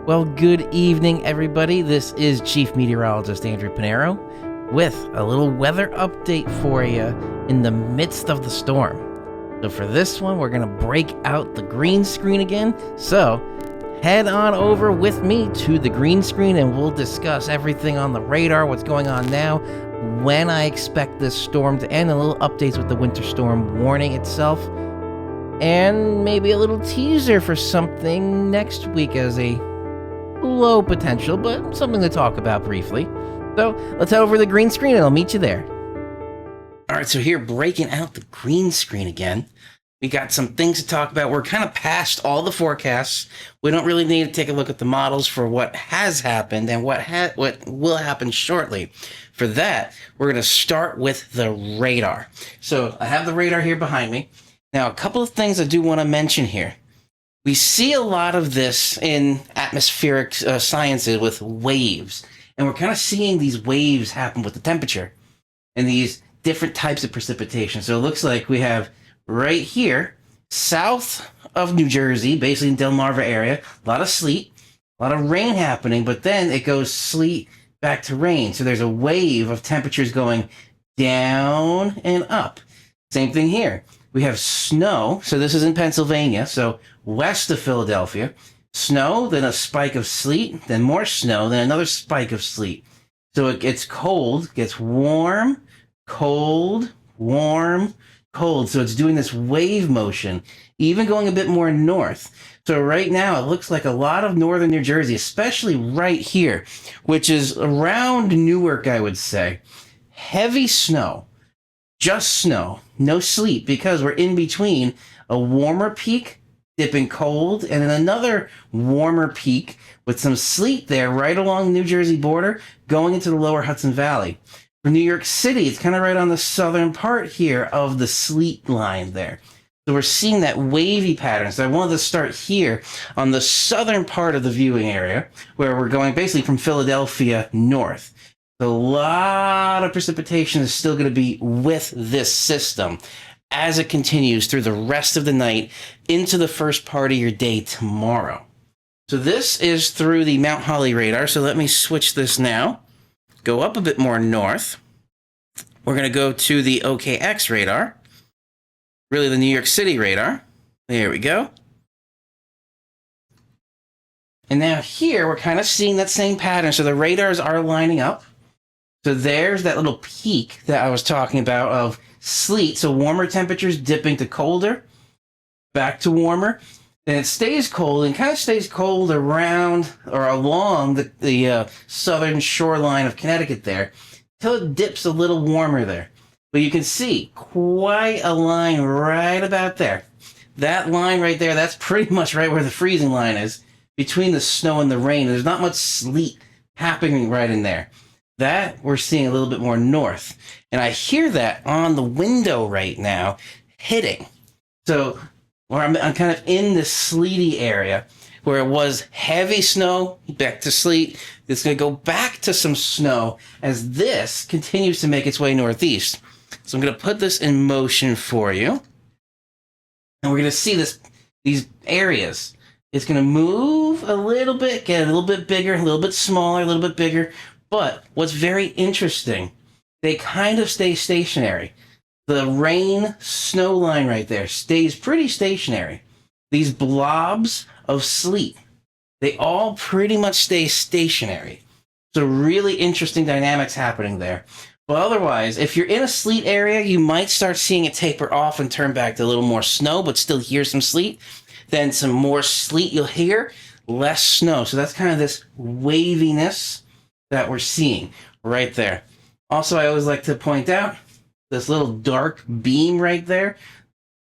Well, good evening, everybody. This is Chief Meteorologist Andrew Pinero with a little weather update for you in the midst of the storm. So for this one, we're going to break out the green screen again. So head on over with me to the green screen and we'll discuss everything on the radar, what's going on now, when I expect this storm to end, and little updates with the winter storm warning itself, and maybe a little teaser for something next week as a low potential, but something to talk about briefly. So let's head over to the green screen and I'll meet you there. All right, so here, breaking out the green screen again. We got some things to talk about. We're kind of past all the forecasts. We don't really need to take a look at the models for what has happened and what will happen shortly. For that, we're going to start with the radar. So I have the radar here behind me. Now, a couple of things I do want to mention here. We see a lot of this in atmospheric sciences with waves, and we're kind of seeing these waves happen with the temperature and these different types of precipitation. So it looks like we have right here, south of New Jersey, basically in Delmarva area, a lot of sleet, a lot of rain happening, but then it goes sleet back to rain. So there's a wave of temperatures going down and up. Same thing here. We have snow. So this is in Pennsylvania. So west of Philadelphia, snow, then a spike of sleet, then more snow, then another spike of sleet. So it gets cold, gets warm, cold, warm, cold. So it's doing this wave motion, even going a bit more north. So right now it looks like a lot of northern New Jersey, especially right here, which is around Newark, I would say. Heavy snow. Just snow, no sleet, because we're in between a warmer peak, dipping cold, and then another warmer peak with some sleet there right along the New Jersey border going into the lower Hudson Valley. For New York City, it's kind of right on the southern part here of the sleet line there. So we're seeing that wavy pattern. So I wanted to start here on the southern part of the viewing area, where we're going basically from Philadelphia north. A lot of precipitation is still going to be with this system as it continues through the rest of the night into the first part of your day tomorrow. So this is through the Mount Holly radar. So let me switch this now. Go up a bit more north. We're going to go to the OKX radar. Really the New York City radar. There we go. And now here we're kind of seeing that same pattern. So the radars are lining up. So there's that little peak that I was talking about of sleet. So warmer temperatures dipping to colder, back to warmer. Then it stays cold and kind of stays cold around or along the southern shoreline of Connecticut there till it dips a little warmer there. But you can see quite a line right about there. That line right there, that's pretty much right where the freezing line is between the snow and the rain. There's not much sleet happening right in there. That we're seeing a little bit more north. And I hear that on the window right now hitting. So where I'm kind of in this sleety area where it was heavy snow, back to sleet. It's going to go back to some snow as this continues to make its way northeast. So I'm going to put this in motion for you. And we're going to see these areas. It's going to move a little bit, get a little bit bigger, a little bit smaller, a little bit bigger. But what's very interesting, they kind of stay stationary. The rain-snow line right there stays pretty stationary. These blobs of sleet, they all pretty much stay stationary. So really interesting dynamics happening there. But otherwise, if you're in a sleet area, you might start seeing it taper off and turn back to a little more snow, but still hear some sleet. Then some more sleet you'll hear, less snow. So that's kind of this waviness that we're seeing right there. Also, I always like to point out this little dark beam right there.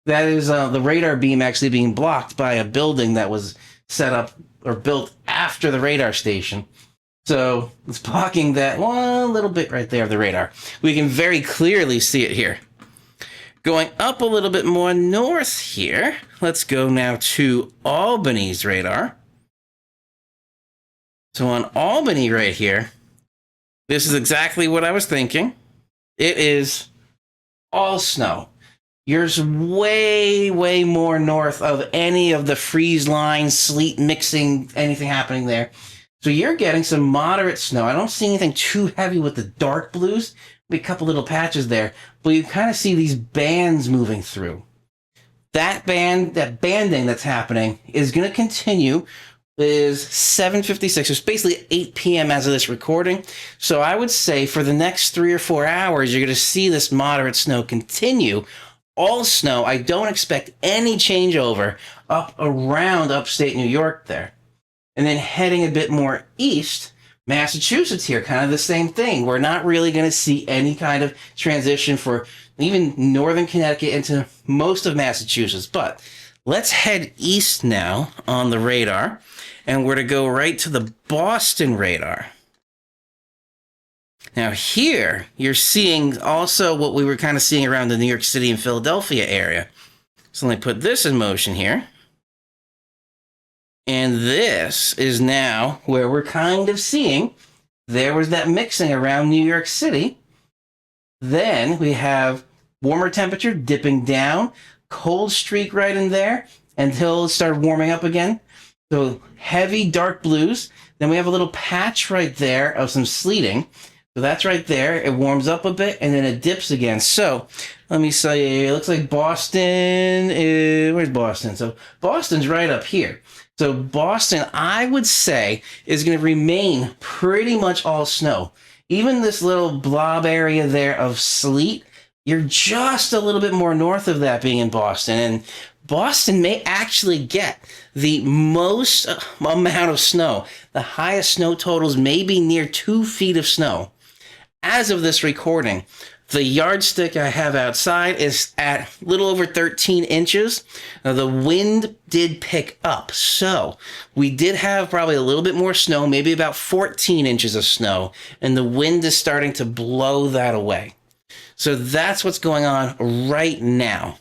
That is the radar beam actually being blocked by a building that was set up or built after the radar station. So it's blocking that one little bit right there of the radar. We can very clearly see it here. Going up a little bit more north here, let's go now to Albany's radar. So on Albany right here, this is exactly what I was thinking. It is all snow. You're way, way more north of any of the freeze lines, sleet mixing, anything happening there. So you're getting some moderate snow. I don't see anything too heavy with the dark blues. Maybe a couple little patches there, but you kind of see these bands moving through. That banding that's happening is going to continue. Is 7:56. It's basically 8 p.m. as of this recording. So I would say for the next 3 or 4 hours, you're going to see this moderate snow continue. All snow. I don't expect any changeover up around upstate New York there. And then heading a bit more east, Massachusetts here, kind of the same thing. We're not really going to see any kind of transition for even northern Connecticut into most of Massachusetts. But let's head east now on the radar, and we're to go right to the Boston radar. Now here, you're seeing also what we were kind of seeing around the New York City and Philadelphia area. So let me put this in motion here. And this is now where we're kind of seeing there was that mixing around New York City. Then we have warmer temperature dipping down, cold streak right in there until it started warming up again. So heavy dark blues. Then we have a little patch right there of some sleeting. So that's right there. It warms up a bit and then it dips again. So let me say, it looks like Boston is, where's Boston? So Boston's right up here. So Boston, I would say, is going to remain pretty much all snow. Even this little blob area there of sleet, you're just a little bit more north of that being in Boston. And Boston may actually get the most amount of snow. The highest snow totals may be near 2 feet of snow. As of this recording, the yardstick I have outside is at a little over 13 inches. Now, the wind did pick up, so we did have probably a little bit more snow, maybe about 14 inches of snow, and the wind is starting to blow that away. So that's what's going on right now.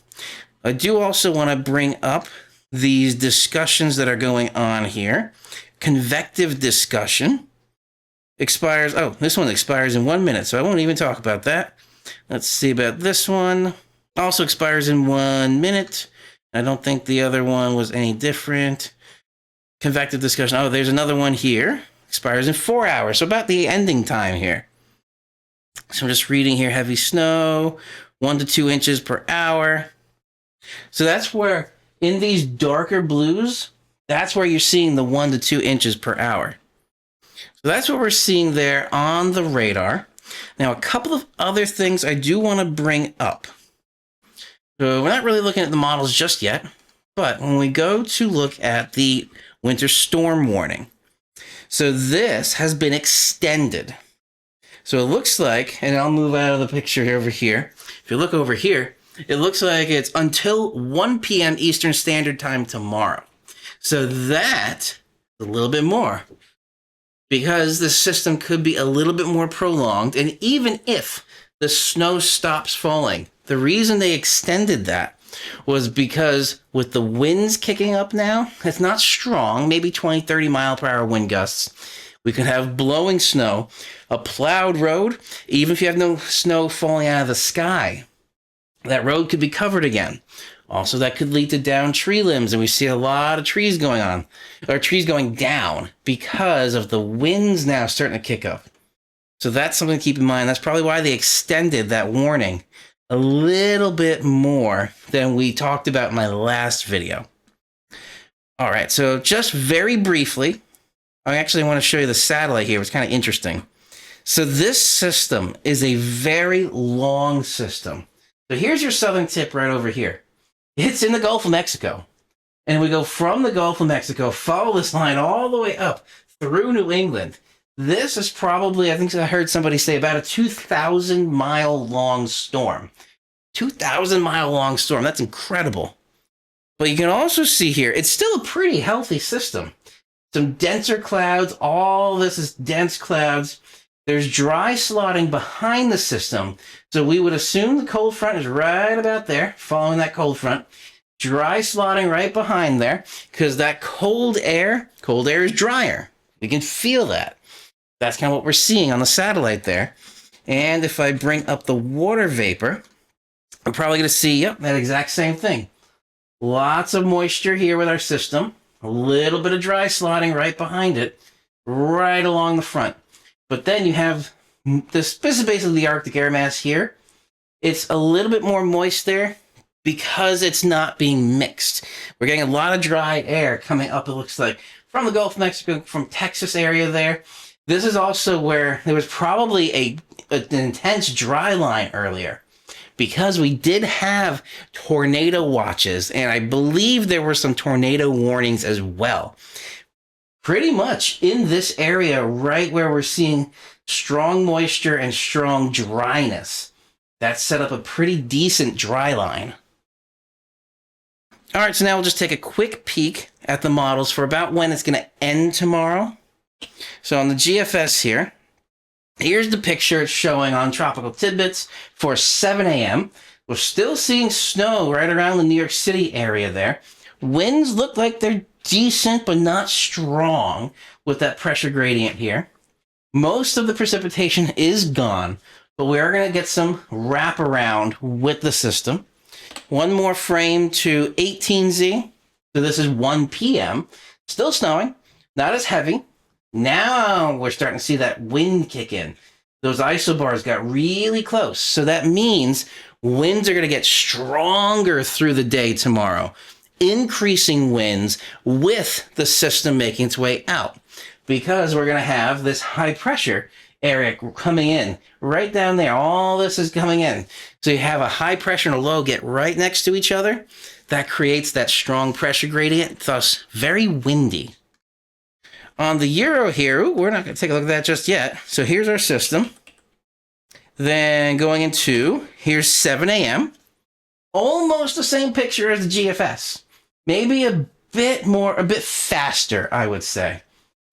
I do also want to bring up these discussions that are going on here. Convective discussion expires. Oh, this one expires in 1 minute, so I won't even talk about that. Let's see about this one. Also expires in 1 minute. I don't think the other one was any different. Convective discussion. Oh, there's another one here. Expires in 4 hours. So about the ending time here. So I'm just reading here. Heavy snow, 1 to 2 inches per hour. So that's where, in these darker blues, that's where you're seeing the 1 to 2 inches per hour. So that's what we're seeing there on the radar. Now, a couple of other things I do want to bring up. So we're not really looking at the models just yet, but when we go to look at the winter storm warning, so this has been extended. So it looks like, and I'll move out of the picture over here. If you look over here, it looks like it's until 1 p.m. Eastern Standard Time tomorrow. So that, a little bit more, because the system could be a little bit more prolonged. And even if the snow stops falling, the reason they extended that was because with the winds kicking up now, it's not strong, maybe 20, 30 mile per hour wind gusts. We can have blowing snow, a plowed road, even if you have no snow falling out of the sky, that road could be covered again. Also, that could lead to downed tree limbs, and we see a lot of trees going on, or trees going down because of the winds now starting to kick up. So that's something to keep in mind. That's probably why they extended that warning a little bit more than we talked about in my last video. All right, so just very briefly, I actually want to show you the satellite here. It's kind of interesting. So this system is a very long system. So here's your southern tip right over here. It's in the Gulf of Mexico. And we go from the Gulf of Mexico, follow this line all the way up through New England. This is probably, I think I heard somebody say, about a 2,000-mile long storm. 2,000-mile long storm. That's incredible. But you can also see here, it's still a pretty healthy system. Some denser clouds. All this is dense clouds. There's dry slotting behind the system. So we would assume the cold front is right about there, following that cold front. Dry slotting right behind there, because that cold air is drier. We can feel that. That's kind of what we're seeing on the satellite there. And if I bring up the water vapor, we're probably going to see, yep, that exact same thing. Lots of moisture here with our system. A little bit of dry slotting right behind it, right along the front. But then you have this is basically the Arctic air mass here. It's a little bit more moist there because it's not being mixed. We're getting a lot of dry air coming up, it looks like, from the Gulf of Mexico, from Texas area there. This is also where there was probably an intense dry line earlier, because we did have tornado watches, and I believe there were some tornado warnings as well. Pretty much in this area, right where we're seeing strong moisture and strong dryness, that set up a pretty decent dry line. All right, so now we'll just take a quick peek at the models for about when it's going to end tomorrow. So on the GFS here, here's the picture it's showing on Tropical Tidbits for 7 a.m. We're still seeing snow right around the New York City area there. Winds look like they're decent, but not strong with that pressure gradient here. Most of the precipitation is gone, but we are going to get some wraparound with the system. One more frame to 18Z. So this is 1 p.m. Still snowing, not as heavy. Now we're starting to see that wind kick in. Those isobars got really close. So that means winds are going to get stronger through the day tomorrow. Increasing winds with the system making its way out, because we're going to have this high pressure area coming in right down there. All this is coming in. So you have a high pressure and a low get right next to each other. That creates that strong pressure gradient, thus very windy. On the Euro here, we're not going to take a look at that just yet. So here's our system. Then going into, here's 7 a.m. Almost the same picture as the GFS. Maybe a bit faster, I would say.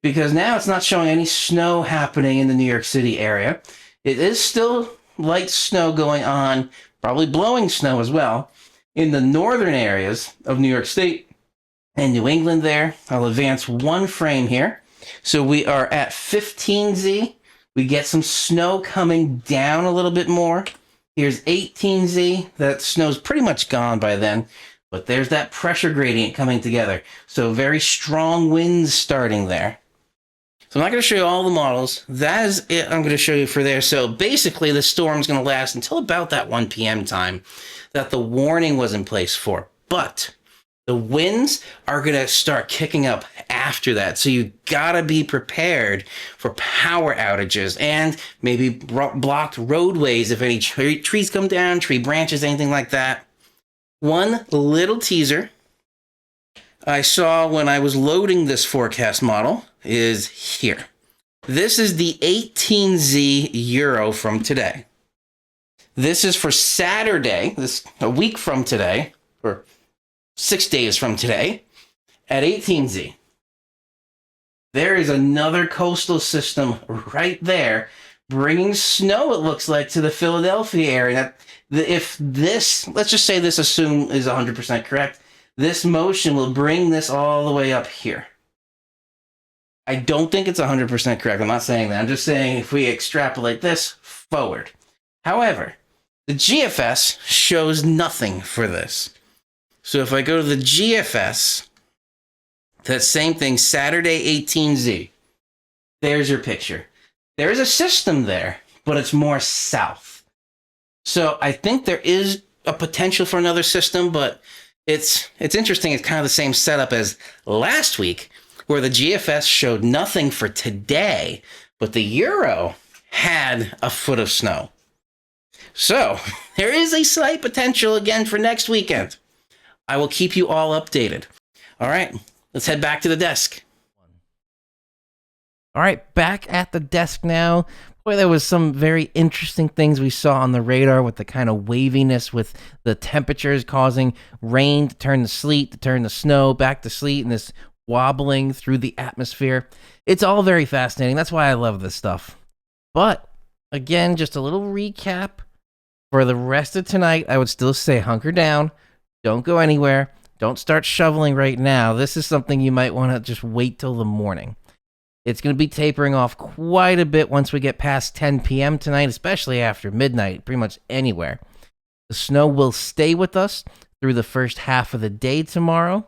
Because now it's not showing any snow happening in the New York City area. It is still light snow going on, probably blowing snow as well, in the northern areas of New York State and New England there. I'll advance one frame here. So we are at 15Z. We get some snow coming down a little bit more. Here's 18Z. That snow's pretty much gone by then. But there's that pressure gradient coming together. So very strong winds starting there. So I'm not going to show you all the models. That is it I'm going to show you for there. So basically the storm's going to last until about that 1 p.m. time that the warning was in place for. But the winds are going to start kicking up after that. So you got to be prepared for power outages and maybe blocked roadways if any trees come down, tree branches, anything like that. One little teaser I saw when I was loading this forecast model is here. This is the 18Z Euro from today. This is for Saturday, a week from today, or 6 days from today, at 18Z. There is another coastal system right there, bringing snow, it looks like, to the Philadelphia area. If this, let's just say this assume is 100% correct, this motion will bring this all the way up here. I don't think it's 100% correct. I'm not saying that. I'm just saying if we extrapolate this forward. However, the GFS shows nothing for this. So if I go to the GFS, that same thing, Saturday 18Z, there's your picture. There is a system there, but it's more south. So I think there is a potential for another system, but it's interesting. It's kind of the same setup as last week, where the GFS showed nothing for today, but the Euro had a foot of snow. So there is a slight potential again for next weekend. I will keep you all updated. All right, let's head back to the desk. All right, back at the desk now. Boy, there was some very interesting things we saw on the radar with the kind of waviness with the temperatures causing rain to turn to sleet, to turn to snow, back to sleet, and this wobbling through the atmosphere. It's all very fascinating. That's why I love this stuff. But again, just a little recap. For the rest of tonight, I would still say hunker down. Don't go anywhere. Don't start shoveling right now. This is something you might want to just wait till the morning. It's going to be tapering off quite a bit once we get past 10 p.m. tonight, especially after midnight, pretty much anywhere. The snow will stay with us through the first half of the day tomorrow.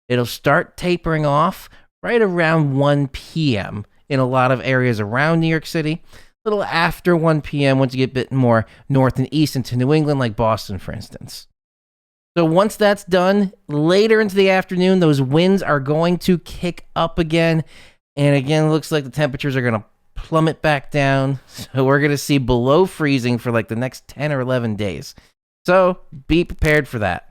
It'll start tapering off right around 1 p.m. in a lot of areas around New York City. A little after 1 p.m. once you get a bit more north and east into New England, like Boston, for instance. So once that's done, later into the afternoon, those winds are going to kick up again. And again, it looks like the temperatures are going to plummet back down. So we're going to see below freezing for like the next 10 or 11 days. So be prepared for that.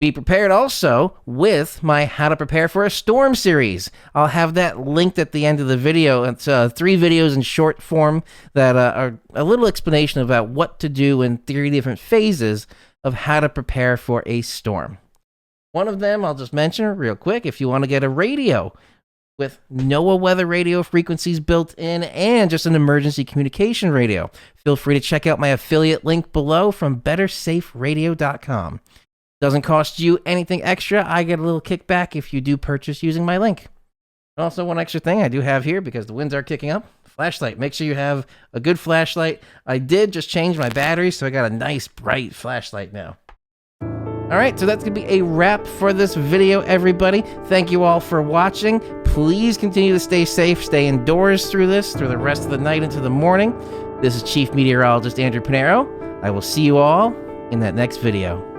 Be prepared also with my How to Prepare for a Storm series. I'll have that linked at the end of the video. It's 3 videos in short form that are a little explanation about what to do in 3 different phases of how to prepare for a storm. One of them I'll just mention real quick. If you want to get a radio with NOAA weather radio frequencies built in and just an emergency communication radio, feel free to check out my affiliate link below from bettersaferadio.com. Doesn't cost you anything extra. I get a little kickback if you do purchase using my link. Also, one extra thing I do have here, because the winds are kicking up, flashlight. Make sure you have a good flashlight. I did just change my battery, so I got a nice bright flashlight now. All right, so that's going to be a wrap for this video, everybody. Thank you all for watching. Please continue to stay safe, stay indoors through the rest of the night into the morning. This is Chief Meteorologist Andrew Pinero. I will see you all in that next video.